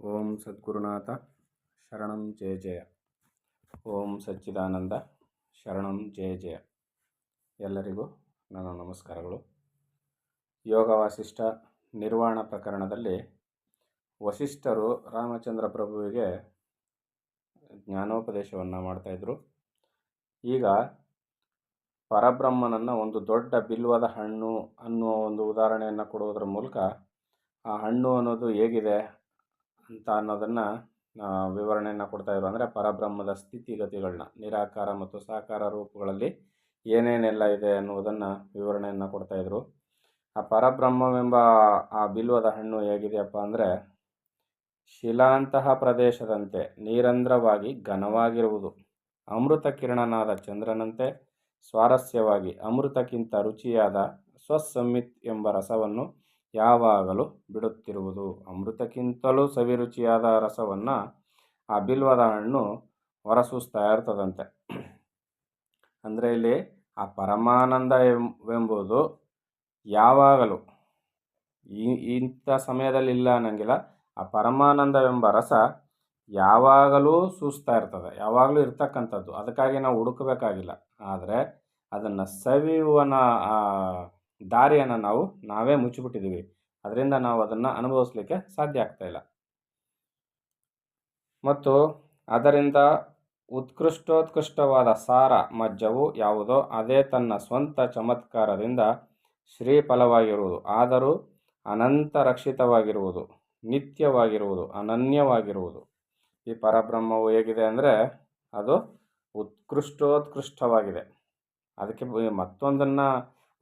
ಓಂ ಸದ್ಗುರುನಾಥ ಶರಣಂ ಜಯ ಜಯ. ಓಂ ಸಚ್ಚಿದಾನಂದ ಶರಣಂ ಜಯ ಜಯ. ಎಲ್ಲರಿಗೂ ನನ್ನ ನಮಸ್ಕಾರಗಳು. ಯೋಗ ವಾಸಿಷ್ಠ ನಿರ್ವಾಣ ಪ್ರಕರಣದಲ್ಲಿ ವಸಿಷ್ಠರು ರಾಮಚಂದ್ರ ಪ್ರಭುವಿಗೆ ಜ್ಞಾನೋಪದೇಶವನ್ನು ಮಾಡ್ತಾಯಿದ್ರು. ಈಗ ಪರಬ್ರಹ್ಮನನ್ನು ಒಂದು ದೊಡ್ಡ ಬಿಲ್ವದ ಹಣ್ಣು ಅನ್ನುವ ಒಂದು ಉದಾಹರಣೆಯನ್ನು ಕೊಡುವುದರ ಮೂಲಕ ಆ ಹಣ್ಣು ಅನ್ನೋದು ಹೇಗಿದೆ ಅಂತ ಅನ್ನೋದನ್ನು ವಿವರಣೆಯನ್ನು ಕೊಡ್ತಾಯಿದ್ರು. ಅಂದರೆ ಪರಬ್ರಹ್ಮದ ಸ್ಥಿತಿಗತಿಗಳನ್ನ, ನಿರಾಕಾರ ಮತ್ತು ಸಾಕಾರ ರೂಪಗಳಲ್ಲಿ ಏನೇನೆಲ್ಲ ಇದೆ ಅನ್ನುವುದನ್ನು ವಿವರಣೆಯನ್ನು ಕೊಡ್ತಾಯಿದ್ರು. ಆ ಪರಬ್ರಹ್ಮವೆಂಬ ಆ ಬಿಲ್ವದ ಹಣ್ಣು ಹೇಗಿದೆಯಪ್ಪ ಅಂದರೆ, ಶಿಲಾಂತಹ ಪ್ರದೇಶದಂತೆ ನೀರಂಧ್ರವಾಗಿ ಘನವಾಗಿರುವುದು, ಅಮೃತ ಕಿರಣನಾದ ಚಂದ್ರನಂತೆ ಸ್ವಾರಸ್ಯವಾಗಿ ಅಮೃತಕ್ಕಿಂತ ರುಚಿಯಾದ ಸ್ವಸಂಮಿತ್ ಎಂಬ ರಸವನ್ನು ಯಾವಾಗಲೂ ಬಿಡುತ್ತಿರುವುದು. ಅಮೃತಕ್ಕಿಂತಲೂ ಸವಿರುಚಿಯಾದ ರಸವನ್ನು ಆ ಬಿಲ್ವದ ಹಣ್ಣು ಹೊರಸೂಸ್ತಾ ಇರ್ತದಂತೆ. ಅಂದರೆ ಇಲ್ಲಿ ಆ ಪರಮಾನಂದವೆಂಬುದು ಯಾವಾಗಲೂ ಇಂಥ ಸಮಯದಲ್ಲಿ ಇಲ್ಲ ಅನ್ನಂಗಿಲ್ಲ. ಆ ಪರಮಾನಂದವೆಂಬ ರಸ ಯಾವಾಗಲೂ ಸೂಸ್ತಾ ಇರ್ತದೆ, ಯಾವಾಗಲೂ ಇರ್ತಕ್ಕಂಥದ್ದು. ಅದಕ್ಕಾಗಿ ನಾವು ಹುಡುಕಬೇಕಾಗಿಲ್ಲ. ಆದರೆ ಅದನ್ನು ಸವಿಯುವನ ದಾರಿಯನ್ನು ನಾವೇ ಮುಚ್ಚಿಬಿಟ್ಟಿದ್ದೀವಿ. ಅದರಿಂದ ನಾವು ಅದನ್ನು ಅನುಭವಿಸ್ಲಿಕ್ಕೆ ಸಾಧ್ಯ ಆಗ್ತಾಯಿಲ್ಲ. ಮತ್ತು ಅದರಿಂದ ಉತ್ಕೃಷ್ಟೋತ್ಕೃಷ್ಟವಾದ ಸಾರ ಮಜ್ಜವು ಯಾವುದೋ ಅದೇ ತನ್ನ ಸ್ವಂತ ಚಮತ್ಕಾರದಿಂದ ಶ್ರೀಫಲವಾಗಿರುವುದು, ಆದರೂ ಅನಂತ ರಕ್ಷಿತವಾಗಿರುವುದು, ನಿತ್ಯವಾಗಿರುವುದು, ಅನನ್ಯವಾಗಿರುವುದು. ಈ ಪರಬ್ರಹ್ಮವು ಹೇಗಿದೆ ಅಂದರೆ ಅದು ಉತ್ಕೃಷ್ಟೋತ್ಕೃಷ್ಟವಾಗಿದೆ. ಅದಕ್ಕೆ ಮತ್ತೊಂದನ್ನು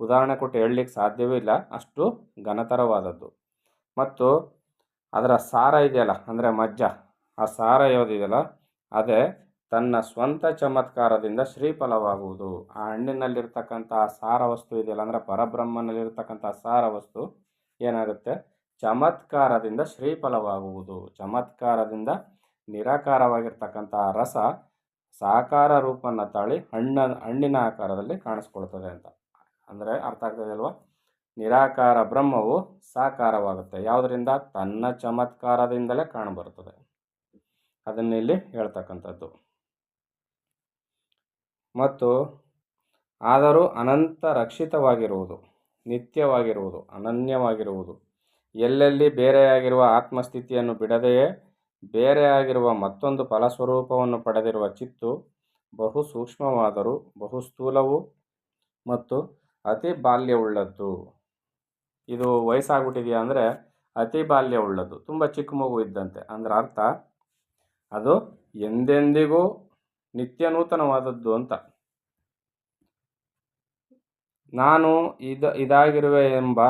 ಉದಾಹರಣೆ ಕೊಟ್ಟು ಹೇಳಲಿಕ್ಕೆ ಸಾಧ್ಯವೇ ಇಲ್ಲ, ಅಷ್ಟು ಘನತರವಾದದ್ದು. ಮತ್ತು ಅದರ ಸಾರ ಇದೆಯಲ್ಲ, ಅಂದರೆ ಮಜ್ಜ, ಆ ಸಾರ ಯಾವುದಿದೆಯಲ್ಲ ಅದೇ ತನ್ನ ಸ್ವಂತ ಚಮತ್ಕಾರದಿಂದ ಶ್ರೀಫಲವಾಗುವುದು. ಆ ಹಣ್ಣಿನಲ್ಲಿರ್ತಕ್ಕಂಥ ಸಾರ ವಸ್ತು ಇದೆಯಲ್ಲ, ಅಂದರೆ ಪರಬ್ರಹ್ಮನಲ್ಲಿರ್ತಕ್ಕಂಥ ಸಾರ ವಸ್ತು ಏನಾಗುತ್ತೆ, ಚಮತ್ಕಾರದಿಂದ ಶ್ರೀಫಲವಾಗುವುದು. ಚಮತ್ಕಾರದಿಂದ ನಿರಾಕಾರವಾಗಿರ್ತಕ್ಕಂಥ ರಸ ಸಾಕಾರ ರೂಪವನ್ನು ತಾಳಿ ಹಣ್ಣಿನ ಆಕಾರದಲ್ಲಿ ಕಾಣಿಸ್ಕೊಳ್ತದೆ ಅಂತ. ಅಂದರೆ ಅರ್ಥ ಆಗ್ತದೆ ಅಲ್ವಾ? ನಿರಾಕಾರ ಬ್ರಹ್ಮವು ಸಾಕಾರವಾಗುತ್ತೆ. ಯಾವುದರಿಂದ? ತನ್ನ ಚಮತ್ಕಾರದಿಂದಲೇ ಕಾಣಬರುತ್ತದೆ. ಅದನ್ನಿಲ್ಲಿ ಹೇಳ್ತಕ್ಕಂಥದ್ದು. ಮತ್ತು ಆದರೂ ಅನಂತ ರಕ್ಷಿತವಾಗಿರುವುದು, ನಿತ್ಯವಾಗಿರುವುದು, ಅನನ್ಯವಾಗಿರುವುದು, ಎಲ್ಲೆಲ್ಲಿ ಬೇರೆಯಾಗಿರುವ ಆತ್ಮಸ್ಥಿತಿಯನ್ನು ಬಿಡದೆಯೇ ಬೇರೆಯಾಗಿರುವ ಮತ್ತೊಂದು ಫಲಸ್ವರೂಪವನ್ನು ಪಡೆದಿರುವ ಚಿತ್ತು ಬಹು ಸೂಕ್ಷ್ಮವಾದರೂ ಬಹು ಸ್ಥೂಲವು ಮತ್ತು ಅತಿ ಬಾಲ್ಯವುಳ್ಳದ್ದು. ಇದು ವಯಸ್ಸಾಗ್ಬಿಟ್ಟಿದೆಯಾ ಅಂದರೆ ಅತಿ ಬಾಲ್ಯವುಳ್ಳದ್ದು, ತುಂಬ ಚಿಕ್ಕ ಮಗು ಇದ್ದಂತೆ. ಅಂದ್ರೆ ಅರ್ಥ ಅದು ಎಂದೆಂದಿಗೂ ನಿತ್ಯ ನೂತನವಾದದ್ದು ಅಂತ. ನಾನು ಇದಾಗಿರುವೆ ಎಂಬ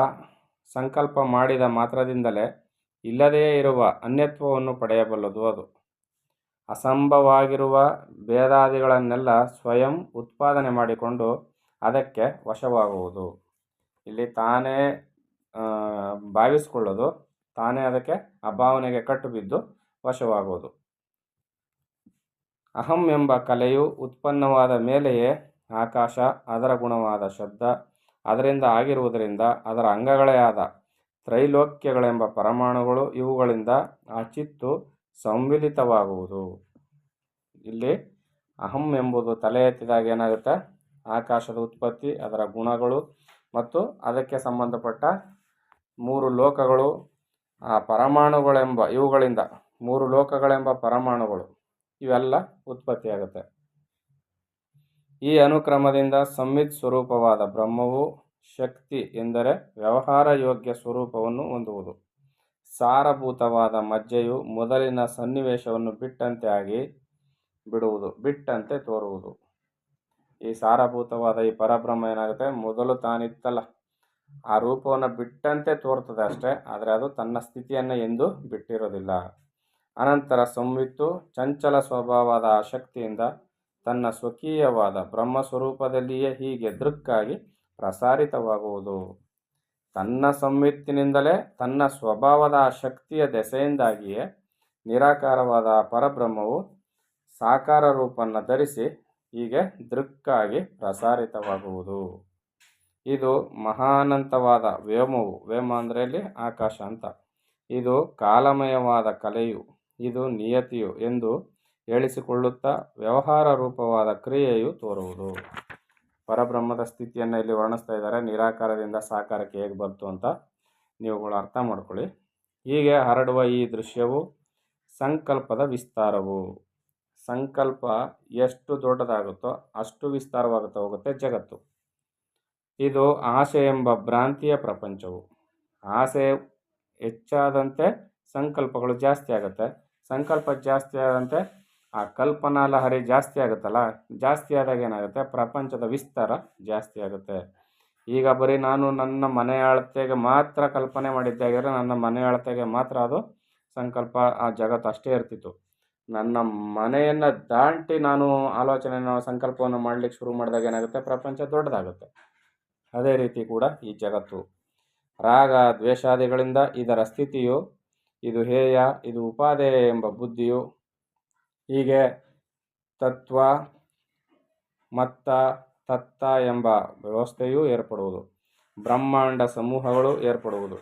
ಸಂಕಲ್ಪ ಮಾಡಿದ ಮಾತ್ರದಿಂದಲೇ ಇಲ್ಲದೇ ಇರುವ ಅನ್ಯತ್ವವನ್ನು ಪಡೆಯಬಲ್ಲದು. ಅದು ಅಸಂಭವವಾಗಿರುವ ಭೇದಾದಿಗಳನ್ನೆಲ್ಲ ಸ್ವಯಂ ಉತ್ಪಾದನೆ ಮಾಡಿಕೊಂಡು ಅದಕ್ಕೆ ವಶವಾಗುವುದು. ಇಲ್ಲಿ ತಾನೇ ಭಾವಿಸ್ಕೊಳ್ಳೋದು, ತಾನೇ ಅದಕ್ಕೆ ಆ ಭಾವನೆಗೆ ಕಟ್ಟು ಬಿದ್ದು ವಶವಾಗುವುದು. ಅಹಂ ಎಂಬ ಕಲೆಯು ಉತ್ಪನ್ನವಾದ ಮೇಲೆಯೇ ಆಕಾಶ, ಅದರ ಗುಣವಾದ ಶಬ್ದ, ಅದರಿಂದ ಆಗಿರುವುದರಿಂದ ಅದರ ಅಂಗಗಳೇ ಆದ ತ್ರೈಲೋಕ್ಯಗಳೆಂಬ ಪರಮಾಣುಗಳು, ಇವುಗಳಿಂದ ಆ ಚಿತ್ತು ಸಂವಿಲಿತವಾಗುವುದು. ಇಲ್ಲಿ ಅಹಂ ಎಂಬುದು ತಲೆ ಎತ್ತಿದಾಗ ಏನಾಗುತ್ತೆ, ಆಕಾಶದ ಉತ್ಪತ್ತಿ, ಅದರ ಗುಣಗಳು ಮತ್ತು ಅದಕ್ಕೆ ಸಂಬಂಧಪಟ್ಟ ಮೂರು ಲೋಕಗಳು, ಆ ಪರಮಾಣುಗಳೆಂಬ ಇವುಗಳಿಂದ ಮೂರು ಲೋಕಗಳೆಂಬ ಪರಮಾಣುಗಳು ಇವೆಲ್ಲ ಉತ್ಪತ್ತಿಯಾಗುತ್ತೆ. ಈ ಅನುಕ್ರಮದಿಂದ ಸಂವಿತ್ ಸ್ವರೂಪವಾದ ಬ್ರಹ್ಮವು ಶಕ್ತಿ ಎಂದರೆ ವ್ಯವಹಾರ ಯೋಗ್ಯ ಸ್ವರೂಪವನ್ನು ಹೊಂದುವುದು. ಸಾರಭೂತವಾದ ಮಜ್ಜೆಯು ಮೊದಲಿನ ಸನ್ನಿವೇಶವನ್ನು ಬಿಟ್ಟಂತೆ ಆಗಿ ಬಿಡುವುದು, ಬಿಟ್ಟಂತೆ ತೋರುವುದು. ಈ ಸಾರಭೂತವಾದ ಈ ಪರಬ್ರಹ್ಮ ಏನಾಗುತ್ತೆ, ಮೊದಲು ತಾನಿತ್ತಲ್ಲ ಆ ರೂಪವನ್ನು ಬಿಟ್ಟಂತೆ ತೋರ್ತದೆ ಅಷ್ಟೇ, ಆದರೆ ಅದು ತನ್ನ ಸ್ಥಿತಿಯನ್ನು ಎಂದೂ ಬಿಟ್ಟಿರೋದಿಲ್ಲ. ಅನಂತರ ಸಂವಿತ್ತು ಚಂಚಲ ಸ್ವಭಾವದ ಆ ಶಕ್ತಿಯಿಂದ ತನ್ನ ಸ್ವಕೀಯವಾದ ಬ್ರಹ್ಮಸ್ವರೂಪದಲ್ಲಿಯೇ ಹೀಗೆ ದೃಕ್ಕಾಗಿ ಪ್ರಸಾರಿತವಾಗುವುದು. ತನ್ನ ಸಂವಿತ್ತಿನಿಂದಲೇ ತನ್ನ ಸ್ವಭಾವದ ಆ ಶಕ್ತಿಯ ದೆಸೆಯಿಂದಾಗಿಯೇ ನಿರಾಕಾರವಾದ ಪರಬ್ರಹ್ಮವು ಸಾಕಾರ ರೂಪವನ್ನು ಧರಿಸಿ ಹೀಗೆ ದೃಕ್ಕಾಗಿ ಪ್ರಸಾರಿತವಾಗುವುದು. ಇದು ಮಹಾನಂತವಾದ ವ್ಯೋಮವು, ವ್ಯೋಮ ಅಂದರೆ ಇಲ್ಲಿ ಆಕಾಶ ಅಂತ, ಇದು ಕಾಲಮಯವಾದ ಕಲೆಯು, ಇದು ನಿಯತಿಯು ಎಂದು ಹೇಳಿಸಿಕೊಳ್ಳುತ್ತಾ ವ್ಯವಹಾರ ರೂಪವಾದ ಕ್ರಿಯೆಯು ತೋರುವುದು. ಪರಬ್ರಹ್ಮದ ಸ್ಥಿತಿಯನ್ನು ಇಲ್ಲಿ ವರ್ಣಿಸ್ತಾ ಇದ್ದಾರೆ. ನಿರಾಕಾರದಿಂದ ಸಾಕಾರಕ್ಕೆ ಹೇಗೆ ಬಂತು ಅಂತ ನೀವುಗಳು ಅರ್ಥ ಮಾಡ್ಕೊಳ್ಳಿ. ಹೀಗೆ ಹರಡುವ ಈ ದೃಶ್ಯವು ಸಂಕಲ್ಪದ ವಿಸ್ತಾರವು. ಸಂಕಲ್ಪ ಎಷ್ಟು ದೊಡ್ಡದಾಗುತ್ತೋ ಅಷ್ಟು ವಿಸ್ತಾರವಾಗುತ್ತಾ ಹೋಗುತ್ತೆ ಜಗತ್ತು. ಇದು ಆಸೆ ಎಂಬ ಭ್ರಾಂತಿಯ ಪ್ರಪಂಚವು. ಆಸೆ ಹೆಚ್ಚಾದಂತೆ ಸಂಕಲ್ಪಗಳು ಜಾಸ್ತಿ ಆಗುತ್ತೆ. ಸಂಕಲ್ಪ ಜಾಸ್ತಿ ಆದಂತೆ ಆ ಕಲ್ಪನಾ ಲಹರಿ ಜಾಸ್ತಿ ಆಗುತ್ತಲ್ಲ, ಜಾಸ್ತಿ ಆದಾಗ ಏನಾಗುತ್ತೆ, ಪ್ರಪಂಚದ ವಿಸ್ತಾರ ಜಾಸ್ತಿ ಆಗುತ್ತೆ. ಈಗ ಬರೀ ನಾನು ನನ್ನ ಮನೆಯ ಅಳತೆಗೆ ಮಾತ್ರ ಕಲ್ಪನೆ ಮಾಡಿದ್ದಾಗಿದ್ರೆ ನನ್ನ ಮನೆಯ ಅಳತೆಗೆ ಮಾತ್ರ ಅದು ಸಂಕಲ್ಪ, ಆ ಜಗತ್ತು ಅಷ್ಟೇ ಇರ್ತಿತ್ತು. ನನ್ನ ಮನೆಯನ್ನು ದಾಟಿ ನಾನು ಆಲೋಚನೆಯನ್ನು ಸಂಕಲ್ಪವನ್ನು ಮಾಡಲಿಕ್ಕೆ ಶುರು ಮಾಡಿದಾಗ ಏನಾಗುತ್ತೆ, ಪ್ರಪಂಚ ದೊಡ್ಡದಾಗುತ್ತೆ. ಅದೇ ರೀತಿ ಕೂಡ ಈ ಜಗತ್ತು ರಾಗ ದ್ವೇಷಾದಿಗಳಿಂದ ಇದರ ಸ್ಥಿತಿಯು, ಇದು ಹೇಯ, ಇದು ಉಪಾದೇಯ ಎಂಬ ಬುದ್ಧಿಯು, ಹೀಗೆ ತತ್ವ ಮತ್ತ ತತ್ತ ಎಂಬ ವ್ಯವಸ್ಥೆಯು ಏರ್ಪಡುವುದು. ಬ್ರಹ್ಮಾಂಡ ಸಮೂಹಗಳು ಏರ್ಪಡುವುದು.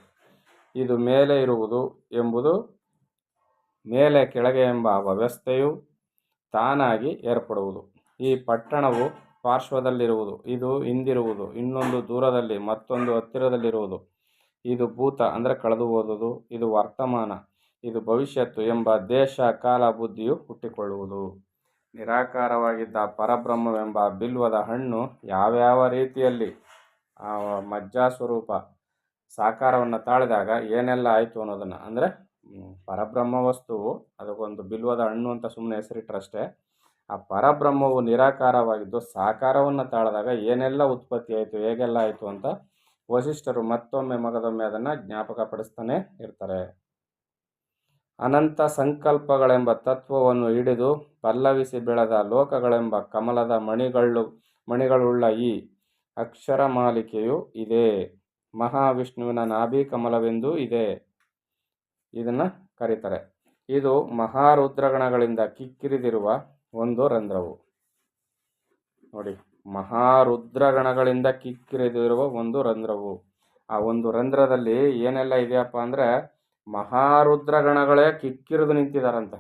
ಇದು ಮೇಲೆ ಇರುವುದು ಎಂಬುದು, ಮೇಲೆ ಕೆಳಗೆ ಎಂಬ ವ್ಯವಸ್ಥೆಯು ತಾನಾಗಿ ಏರ್ಪಡುವುದು. ಈ ಪಟ್ಟಣವು ಪಾರ್ಶ್ವದಲ್ಲಿರುವುದು, ಇದು ಹಿಂದಿರುವುದು, ಇನ್ನೊಂದು ದೂರದಲ್ಲಿ, ಮತ್ತೊಂದು ಹತ್ತಿರದಲ್ಲಿರುವುದು. ಇದು ಭೂತ ಅಂದರೆ ಕಳೆದು ಹೋದುದು, ಇದು ವರ್ತಮಾನ, ಇದು ಭವಿಷ್ಯತ್ತು ಎಂಬ ದೇಶ ಕಾಲ ಬುದ್ಧಿಯು ಹುಟ್ಟಿಕೊಳ್ಳುವುದು. ನಿರಾಕಾರವಾಗಿದ್ದ ಪರಬ್ರಹ್ಮವೆಂಬ ಬಿಲ್ವದ ಹಣ್ಣು ಯಾವ್ಯಾವ ರೀತಿಯಲ್ಲಿ ಆ ಮಜ್ಜಾಸ್ವರೂಪ ಸಾಕಾರವನ್ನು ತಾಳಿದಾಗ ಏನೆಲ್ಲ ಆಯಿತು ಅನ್ನೋದನ್ನು, ಅಂದರೆ ಪರಬ್ರಹ್ಮ ವಸ್ತುವು ಅದಕ್ಕೊಂದು ಬಿಲ್ವದ ಹಣ್ಣು ಅಂತ ಸುಮ್ಮನೆ ಹೆಸರಿಟ್ಟರಷ್ಟೇ. ಆ ಪರಬ್ರಹ್ಮವು ನಿರಾಕಾರವಾಗಿದ್ದು ಸಾಕಾರವನ್ನು ತಾಳಿದಾಗ ಏನೆಲ್ಲ ಉತ್ಪತ್ತಿ ಆಯಿತು, ಹೇಗೆಲ್ಲ ಆಯಿತು ಅಂತ ವಸಿಷ್ಠರು ಮತ್ತೊಮ್ಮೆ ಮಗದೊಮ್ಮೆ ಅದನ್ನು ಜ್ಞಾಪಕಪಡಿಸ್ತಾನೆ ಇರ್ತಾರೆ. ಅನಂತ ಸಂಕಲ್ಪಗಳೆಂಬ ತತ್ವವನ್ನು ಹಿಡಿದು ಪಲ್ಲವಿಸಿ ಬೆಳೆದ ಲೋಕಗಳೆಂಬ ಕಮಲದ ಮಣಿಗಳುಳ್ಳ ಈ ಅಕ್ಷರ ಮಾಲಿಕೆಯು ಇದೆ. ಮಹಾವಿಷ್ಣುವಿನ ನಾಭಿ ಕಮಲವೆಂದು ಇದೆ, ಇದನ್ನು ಕರೀತಾರೆ. ಇದು ಮಹಾರುದ್ರಗಣಗಳಿಂದ ಕಿಕ್ಕಿರಿದಿರುವ ಒಂದು ರಂಧ್ರವು. ನೋಡಿ, ಮಹಾರುದ್ರಗಣಗಳಿಂದ ಕಿಕ್ಕಿರಿದಿರುವ ಒಂದು ರಂಧ್ರವು. ಆ ಒಂದು ರಂಧ್ರದಲ್ಲಿ ಏನೆಲ್ಲ ಇದೆಯಪ್ಪ ಅಂದರೆ, ಮಹಾರುದ್ರಗಣಗಳೇ ಕಿಕ್ಕಿರಿದು ನಿಂತಿದ್ದಾರಂತೆ.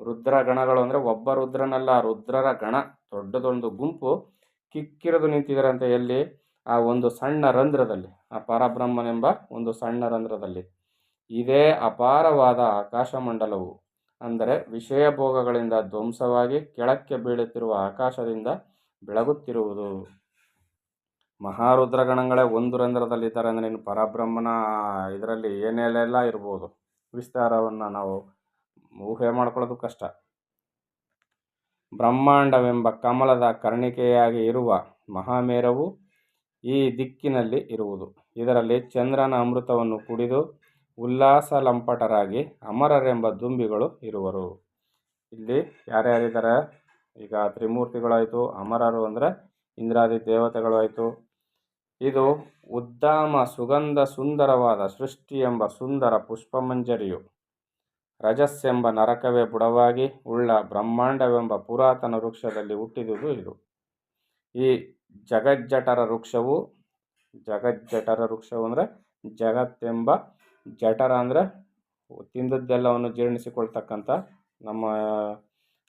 ರುದ್ರಗಣಗಳು ಅಂದರೆ ಒಬ್ಬ ರುದ್ರನಲ್ಲ, ರುದ್ರರ ಗಣ, ದೊಡ್ಡದೊಂದು ಗುಂಪು ಕಿಕ್ಕಿರಿದು ನಿಂತಿದ್ದಾರಂತೆ. ಎಲ್ಲಿ? ಆ ಒಂದು ಸಣ್ಣ ರಂಧ್ರದಲ್ಲಿ, ಆ ಪರಬ್ರಹ್ಮನೆಂಬ ಒಂದು ಸಣ್ಣ ರಂಧ್ರದಲ್ಲಿ. ಇದೇ ಅಪಾರವಾದ ಆಕಾಶಮಂಡಲವು, ಅಂದರೆ ವಿಷಯ ಭೋಗಗಳಿಂದ ಧ್ವಂಸವಾಗಿ ಕೆಳಕ್ಕೆ ಬೀಳುತ್ತಿರುವ ಆಕಾಶದಿಂದ ಬೆಳಗುತ್ತಿರುವುದು. ಮಹಾರುದ್ರಗಣಗಳೇ ಒಂದು ರಂಧ್ರದಲ್ಲಿದ್ದಾರೆ ಅಂದರೆ ಇನ್ನು ಪರಬ್ರಹ್ಮನ ಇದರಲ್ಲಿ ಏನೆಲ್ಲ ಇರ್ಬೋದು, ವಿಸ್ತಾರವನ್ನು ನಾವು ಊಹೆ ಮಾಡ್ಕೊಳ್ಳೋದು ಕಷ್ಟ. ಬ್ರಹ್ಮಾಂಡವೆಂಬ ಕಮಲದ ಕರ್ಣಿಕೆಯಾಗಿ ಇರುವ ಮಹಾಮೇರವು ಈ ದಿಕ್ಕಿನಲ್ಲಿ ಇರುವುದು. ಇದರಲ್ಲಿ ಚಂದ್ರನ ಅಮೃತವನ್ನು ಕುಡಿದು ಉಲ್ಲಾಸ ಲಂಪಟರಾಗಿ ಅಮರರೆಂಬ ದುಂಬಿಗಳು ಇರುವರು. ಇಲ್ಲಿ ಯಾರ್ಯಾರಿದ್ದಾರೆ? ಈಗ ತ್ರಿಮೂರ್ತಿಗಳಾಯಿತು, ಅಮರರು ಅಂದರೆ ಇಂದ್ರಾದಿ ದೇವತೆಗಳು ಆಯಿತು. ಇದು ಉದ್ದಾಮ ಸುಗಂಧ ಸುಂದರವಾದ ಸೃಷ್ಟಿ ಎಂಬ ಸುಂದರ ಪುಷ್ಪಮಂಜರಿಯು, ರಜಸ್ಸೆಂಬ ನರಕವೇ ಬುಡವಾಗಿ ಉಳ್ಳ ಬ್ರಹ್ಮಾಂಡವೆಂಬ ಪುರಾತನ ವೃಕ್ಷದಲ್ಲಿ ಹುಟ್ಟಿದುದು ಇದು. ಈ ಜಗಜ್ಜಠರ ವೃಕ್ಷವು ಅಂದರೆ ಜಗತ್ತೆಂಬ ಜಠರ ಅಂದರೆ ತಿಂದದ್ದೆಲ್ಲವನ್ನು ಜೀರ್ಣಿಸಿಕೊಳ್ತಕ್ಕಂಥ ನಮ್ಮ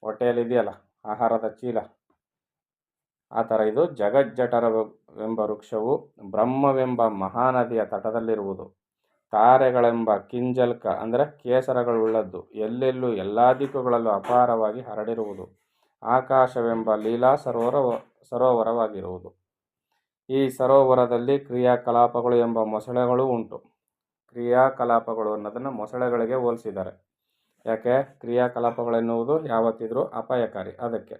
ಹೊಟ್ಟೆಯಲ್ಲಿದೆಯಲ್ಲ ಆಹಾರದ ಚೀಲ, ಆ ಥರ ಇದು ಜಗಜ್ಜಠರವೆಂಬ ವೃಕ್ಷವು ಬ್ರಹ್ಮವೆಂಬ ಮಹಾನದಿಯ ತಟದಲ್ಲಿರುವುದು. ತಾರೆಗಳೆಂಬ ಕಿಂಜಲ್ಕ ಅಂದರೆ ಕೇಸರಗಳುಳ್ಳದ್ದು ಎಲ್ಲೆಲ್ಲೂ ಎಲ್ಲ ದಿಕ್ಕುಗಳಲ್ಲೂ ಅಪಾರವಾಗಿ ಹರಡಿರುವುದು. ಆಕಾಶವೆಂಬ ಲೀಲಾ ಸರೋವರವಾಗಿರುವುದು. ಈ ಸರೋವರದಲ್ಲಿ ಕ್ರಿಯಾಕಲಾಪಗಳು ಎಂಬ ಮೊಸಳೆಗಳು ಉಂಟು. ಕ್ರಿಯಾಕಲಾಪಗಳು ಅನ್ನೋದನ್ನು ಮೊಸಳೆಗಳಿಗೆ ಹೋಲಿಸಿದ್ದಾರೆ. ಯಾಕೆ? ಕ್ರಿಯಾಕಲಾಪಗಳೆನ್ನುವುದು ಯಾವತ್ತಿದ್ರೂ ಅಪಾಯಕಾರಿ. ಅದಕ್ಕೆ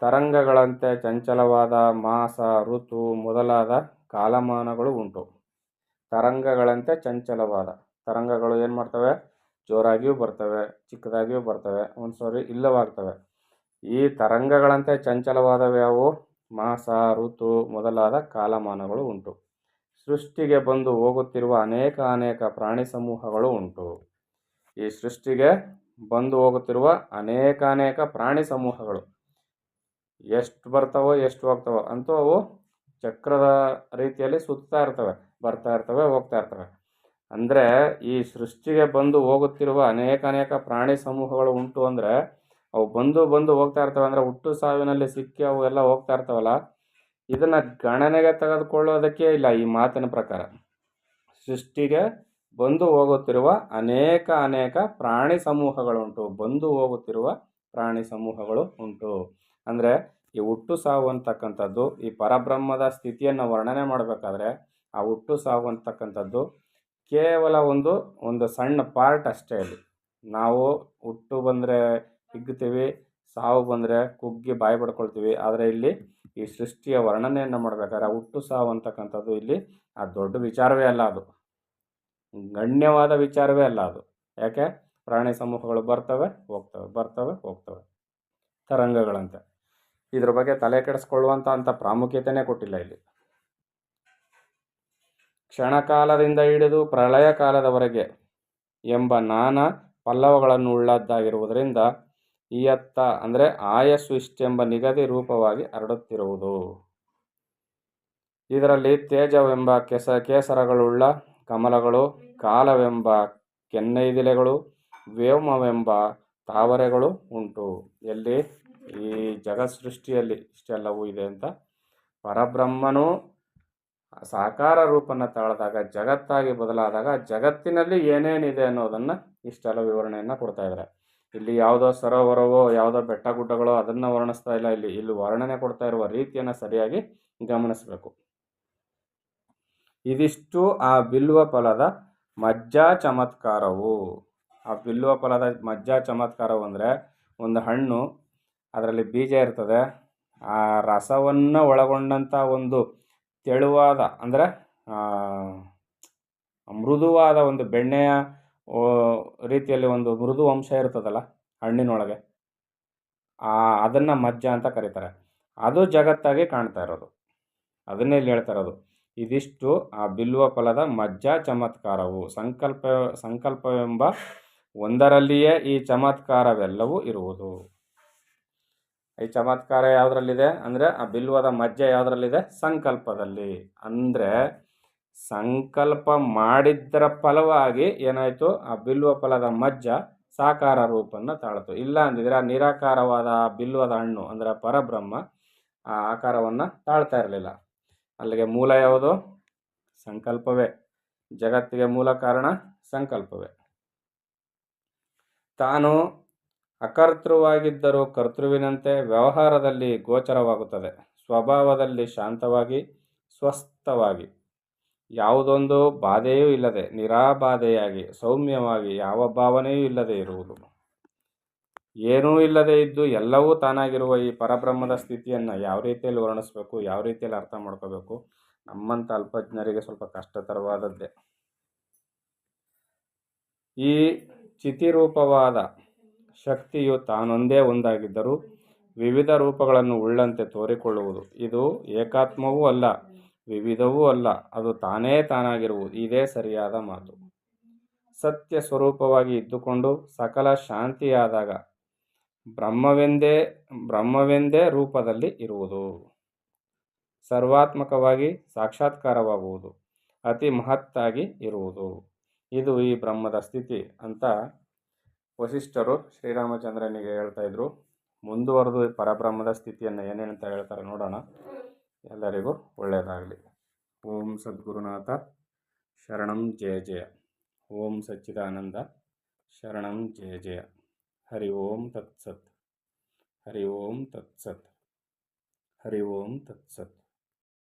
ತರಂಗಗಳಂತೆ ಚಂಚಲವಾದ ಮಾಸ, ಋತು ಮೊದಲಾದ ಕಾಲಮಾನಗಳು ಉಂಟು. ತರಂಗಗಳಂತೆ ಚಂಚಲವಾದ, ತರಂಗಗಳು ಏನು ಮಾಡ್ತವೆ? ಜೋರಾಗಿಯೂ ಬರ್ತವೆ, ಚಿಕ್ಕದಾಗಿಯೂ ಬರ್ತವೆ, ಒಂದ್ಸರಿ ಇಲ್ಲವಾಗ್ತವೆ. ಈ ತರಂಗಗಳಂತೆ ಚಂಚಲವಾದವು ಯಾವುವು? ಮಾಸ, ಋತು ಮೊದಲಾದ ಕಾಲಮಾನಗಳು ಉಂಟು. ಸೃಷ್ಟಿಗೆ ಬಂದು ಹೋಗುತ್ತಿರುವ ಅನೇಕ ಪ್ರಾಣಿ ಸಮೂಹಗಳು ಉಂಟು. ಈ ಸೃಷ್ಟಿಗೆ ಬಂದು ಹೋಗುತ್ತಿರುವ ಅನೇಕ ಪ್ರಾಣಿ ಸಮೂಹಗಳು ಎಷ್ಟು ಬರ್ತಾವೋ ಎಷ್ಟು ಹೋಗ್ತಾವೋ ಅಂತೂ ಅವು ಚಕ್ರದ ರೀತಿಯಲ್ಲಿ ಸುತ್ತಾ ಇರ್ತವೆ, ಬರ್ತಾ ಇರ್ತವೆ, ಹೋಗ್ತಾ ಇರ್ತವೆ. ಅಂದರೆ ಈ ಸೃಷ್ಟಿಗೆ ಬಂದು ಹೋಗುತ್ತಿರುವ ಅನೇಕ ಪ್ರಾಣಿ ಸಮೂಹಗಳು ಉಂಟು ಅಂದರೆ ಅವು ಬಂದು ಹೋಗ್ತಾ ಇರ್ತವೆ. ಅಂದರೆ ಹುಟ್ಟು ಸಾವಿನಲ್ಲಿ ಸಿಕ್ಕಿ ಅವು ಎಲ್ಲ ಹೋಗ್ತಾ ಇರ್ತಾವಲ್ಲ, ಇದನ್ನು ಗಣನೆಗೆ ತೆಗೆದುಕೊಳ್ಳೋದಕ್ಕೆ ಇಲ್ಲ ಈ ಮಾತಿನ ಪ್ರಕಾರ. ಸೃಷ್ಟಿಗೆ ಬಂದು ಹೋಗುತ್ತಿರುವ ಅನೇಕ ಪ್ರಾಣಿ ಸಮೂಹಗಳುಂಟು, ಬಂದು ಹೋಗುತ್ತಿರುವ ಪ್ರಾಣಿ ಸಮೂಹಗಳು ಉಂಟು. ಅಂದರೆ ಈ ಹುಟ್ಟು ಸಾವು ಅಂತಕ್ಕಂಥದ್ದು ಈ ಪರಬ್ರಹ್ಮದ ಸ್ಥಿತಿಯನ್ನು ವರ್ಣನೆ ಮಾಡಬೇಕಾದ್ರೆ ಆ ಹುಟ್ಟು ಸಾವು ಅಂತಕ್ಕಂಥದ್ದು ಕೇವಲ ಒಂದು ಸಣ್ಣ ಪಾರ್ಟ್ ಅಷ್ಟೇ. ಇಲ್ಲಿ ನಾವು ಹುಟ್ಟು ಬಂದರೆ ಹಿಗ್ತೀವಿ, ಸಾವು ಬಂದರೆ ಕುಗ್ಗಿ ಬಾಯಿ ಪಡ್ಕೊಳ್ತೀವಿ. ಆದರೆ ಇಲ್ಲಿ ಈ ಸೃಷ್ಟಿಯ ವರ್ಣನೆಯನ್ನು ಮಾಡಬೇಕಾದ್ರೆ ಹುಟ್ಟು ಸಾವು ಅಂತಕ್ಕಂಥದ್ದು ಇಲ್ಲಿ ಆ ದೊಡ್ಡ ವಿಚಾರವೇ ಅಲ್ಲ, ಅದು ಗಣ್ಯವಾದ ವಿಚಾರವೇ ಅಲ್ಲ ಅದು. ಯಾಕೆ? ಪ್ರಾಣಿ ಸಮೂಹಗಳು ಬರ್ತವೆ ಹೋಗ್ತವೆ ತರಂಗಗಳಂತೆ. ಇದ್ರ ಬಗ್ಗೆ ತಲೆ ಕೆಡಿಸ್ಕೊಳ್ಳುವಂಥ ಪ್ರಾಮುಖ್ಯತೆಯೇ ಕೊಟ್ಟಿಲ್ಲ ಇಲ್ಲಿ. ಕ್ಷಣಕಾಲದಿಂದ ಹಿಡಿದು ಪ್ರಳಯ ಕಾಲದವರೆಗೆ ಎಂಬ ನಾನಾ ಪಲ್ಲವಗಳನ್ನು ಉಳ್ಳದ್ದಾಗಿರುವುದರಿಂದ ಇಯತ್ತ ಅಂದರೆ ಆಯಸ್ಸು ಇಷ್ಟೆಂಬ ನಿಗದಿ ರೂಪವಾಗಿ ಹರಡುತ್ತಿರುವುದು. ಇದರಲ್ಲಿ ತೇಜವೆಂಬ ಕೇಸರಗಳುಳ್ಳ ಕಮಲಗಳು, ಕಾಲವೆಂಬ ಕೆನ್ನೈದಿಲೆಗಳು, ವ್ಯೋಮವೆಂಬ ತಾವರೆಗಳು ಉಂಟು. ಎಲ್ಲಿ? ಈ ಜಗತ್ ಸೃಷ್ಟಿಯಲ್ಲಿ ಇಷ್ಟೆಲ್ಲವೂ ಇದೆ ಅಂತ ಪರಬ್ರಹ್ಮನು ಸಾಕಾರ ರೂಪನ್ನು ತಾಳಿದಾಗ, ಜಗತ್ತಾಗಿ ಬದಲಾದಾಗ ಜಗತ್ತಿನಲ್ಲಿ ಏನೇನಿದೆ ಅನ್ನೋದನ್ನು ಇಷ್ಟೆಲ್ಲ ವಿವರಣೆಯನ್ನು ಕೊಡ್ತಾ ಇದ್ದಾರೆ. ಇಲ್ಲಿ ಯಾವುದೋ ಸರೋವರವೋ ಯಾವುದೋ ಬೆಟ್ಟ ಗುಡ್ಡಗಳೋ ಅದನ್ನು ವರ್ಣಿಸ್ತಾ ಇಲ್ಲ. ಇಲ್ಲಿ ವರ್ಣನೆ ಕೊಡ್ತಾ ಇರುವ ರೀತಿಯನ್ನು ಸರಿಯಾಗಿ ಗಮನಿಸಬೇಕು. ಇದಿಷ್ಟು ಆ ಬಿಲ್ವ ಫಲದ ಮಜ್ಜಾ ಚಮತ್ಕಾರವು. ಆ ಬಿಲ್ವ ಫಲದ ಮಜ್ಜಾ ಚಮತ್ಕಾರವು ಅಂದರೆ ಒಂದು ಹಣ್ಣು, ಅದರಲ್ಲಿ ಬೀಜ ಇರ್ತದೆ, ಆ ರಸವನ್ನು ಒಳಗೊಂಡಂಥ ಒಂದು ತೆಳುವಾದ ಅಂದರೆ ಮೃದುವಾದ ಒಂದು ಬೆಣ್ಣೆಯ ರೀತಿಯಲ್ಲಿ ಒಂದು ಮೃದು ಅಂಶ ಇರ್ತದಲ್ಲ ಹಣ್ಣಿನೊಳಗೆ, ಅದನ್ನು ಮಜ್ಜ ಅಂತ ಕರೀತಾರೆ. ಅದು ಜಗತ್ತಾಗಿ ಕಾಣ್ತಾ ಇರೋದು. ಅದನ್ನೇ ಇಲ್ಲಿ ಹೇಳ್ತಾ ಇರೋದು. ಇದಿಷ್ಟು ಆ ಬಿಲ್ವ ಫಲದ ಮಜ್ಜಾ ಚಮತ್ಕಾರವು. ಸಂಕಲ್ಪವೆಂಬ ಒಂದರಲ್ಲಿಯೇ ಈ ಚಮತ್ಕಾರವೆಲ್ಲವೂ ಇರುವುದು. ಈ ಚಮತ್ಕಾರ ಯಾವುದರಲ್ಲಿದೆ ಅಂದರೆ ಆ ಬಿಲ್ವದ ಮಜ್ಜೆ ಯಾವುದರಲ್ಲಿದೆ? ಸಂಕಲ್ಪದಲ್ಲಿ. ಅಂದರೆ ಸಂಕಲ್ಪ ಮಾಡಿದ್ದರ ಫಲವಾಗಿ ಏನಾಯಿತು? ಆ ಬಿಲ್ವ ಫಲದ ಮಜ್ಜ ಸಾಕಾರ ರೂಪನ್ನು ತಾಳಿತು. ಇಲ್ಲ ಅಂದಿದ್ರೆ ಆ ನಿರಾಕಾರವಾದ ಬಿಲ್ವದ ಹಣ್ಣು ಅಂದರೆ ಪರಬ್ರಹ್ಮ ಆ ಆಕಾರವನ್ನು ತಾಳ್ತಾ ಇರಲಿಲ್ಲ. ಅಲ್ಲಿಗೆ ಮೂಲ ಯಾವುದು? ಸಂಕಲ್ಪವೇ. ಜಗತ್ತಿಗೆ ಮೂಲ ಕಾರಣ ಸಂಕಲ್ಪವೇ. ತಾನು ಅಕರ್ತೃವಾಗಿದ್ದರೂ ಕರ್ತೃವಿನಂತೆ ವ್ಯವಹಾರದಲ್ಲಿ ಗೋಚರವಾಗುತ್ತದೆ. ಸ್ವಭಾವದಲ್ಲಿ ಶಾಂತವಾಗಿ ಸ್ವಸ್ಥವಾಗಿ ಯಾವುದೊಂದು ಬಾಧೆಯೂ ಇಲ್ಲದೆ ನಿರಾಬಾಧೆಯಾಗಿ ಸೌಮ್ಯವಾಗಿ ಯಾವ ಭಾವನೆಯೂ ಇಲ್ಲದೆ ಇರುವುದು. ಏನೂ ಇಲ್ಲದೆ ಇದ್ದು ಎಲ್ಲವೂ ತಾನಾಗಿರುವ ಈ ಪರಬ್ರಹ್ಮದ ಸ್ಥಿತಿಯನ್ನು ಯಾವ ರೀತಿಯಲ್ಲಿ ವರ್ಣಿಸಬೇಕು, ಯಾವ ರೀತಿಯಲ್ಲಿ ಅರ್ಥ ಮಾಡ್ಕೋಬೇಕು, ನಮ್ಮಂಥ ಅಲ್ಪಜ್ಞರಿಗೆ ಸ್ವಲ್ಪ ಕಷ್ಟತರವಾದದ್ದೇ. ಈ ಚಿತಿರೂಪವಾದ ಶಕ್ತಿಯು ತಾನೊಂದೇ ಒಂದಾಗಿದ್ದರೂ ವಿವಿಧ ರೂಪಗಳನ್ನು ಉಳ್ಳಂತೆ ತೋರಿಕೊಳ್ಳುವುದು. ಇದು ಏಕಾತ್ಮವೂ ಅಲ್ಲ, ವಿವಿಧವೂ ಅಲ್ಲ, ಅದು ತಾನೇ ತಾನಾಗಿರುವುದು. ಇದೇ ಸರಿಯಾದ ಮಾತು. ಸತ್ಯ ಸ್ವರೂಪವಾಗಿ ಇದ್ದುಕೊಂಡು ಸಕಲ ಶಾಂತಿಯಾದಾಗ ಬ್ರಹ್ಮವೆಂದೇ ರೂಪದಲ್ಲಿ ಇರುವುದು. ಸರ್ವಾತ್ಮಕವಾಗಿ ಸಾಕ್ಷಾತ್ಕಾರವಾಗುವುದು, ಅತಿ ಮಹತ್ತಾಗಿ ಇರುವುದು. ಇದು ಈ ಬ್ರಹ್ಮದ ಸ್ಥಿತಿ ಅಂತ ವಸಿಷ್ಠರು ಶ್ರೀರಾಮಚಂದ್ರನಿಗೆ ಹೇಳ್ತಾ ಇದ್ರು. ಮುಂದುವರೆದು ಪರಬ್ರಹ್ಮದ ಸ್ಥಿತಿಯನ್ನು ಏನೇನಂತ ಹೇಳ್ತಾರೆ ನೋಡೋಣ. ಎಲ್ಲರಿಗೂ ಒಳ್ಳೆಯದಾಗಲಿ. ಓಂ ಸದ್ಗುರುನಾಥ ಶರಣಂ ಜಯ ಜಯ. ಓಂ ಸಚ್ಚಿದಾನಂದ ಶರಣಂ ಜಯ ಜಯ. ಹರಿ ಓಂ ತತ್ಸತ್. ಹರಿ ಓಂ ತತ್ಸತ್. ಹರಿ ಓಂ ತತ್ಸತ್.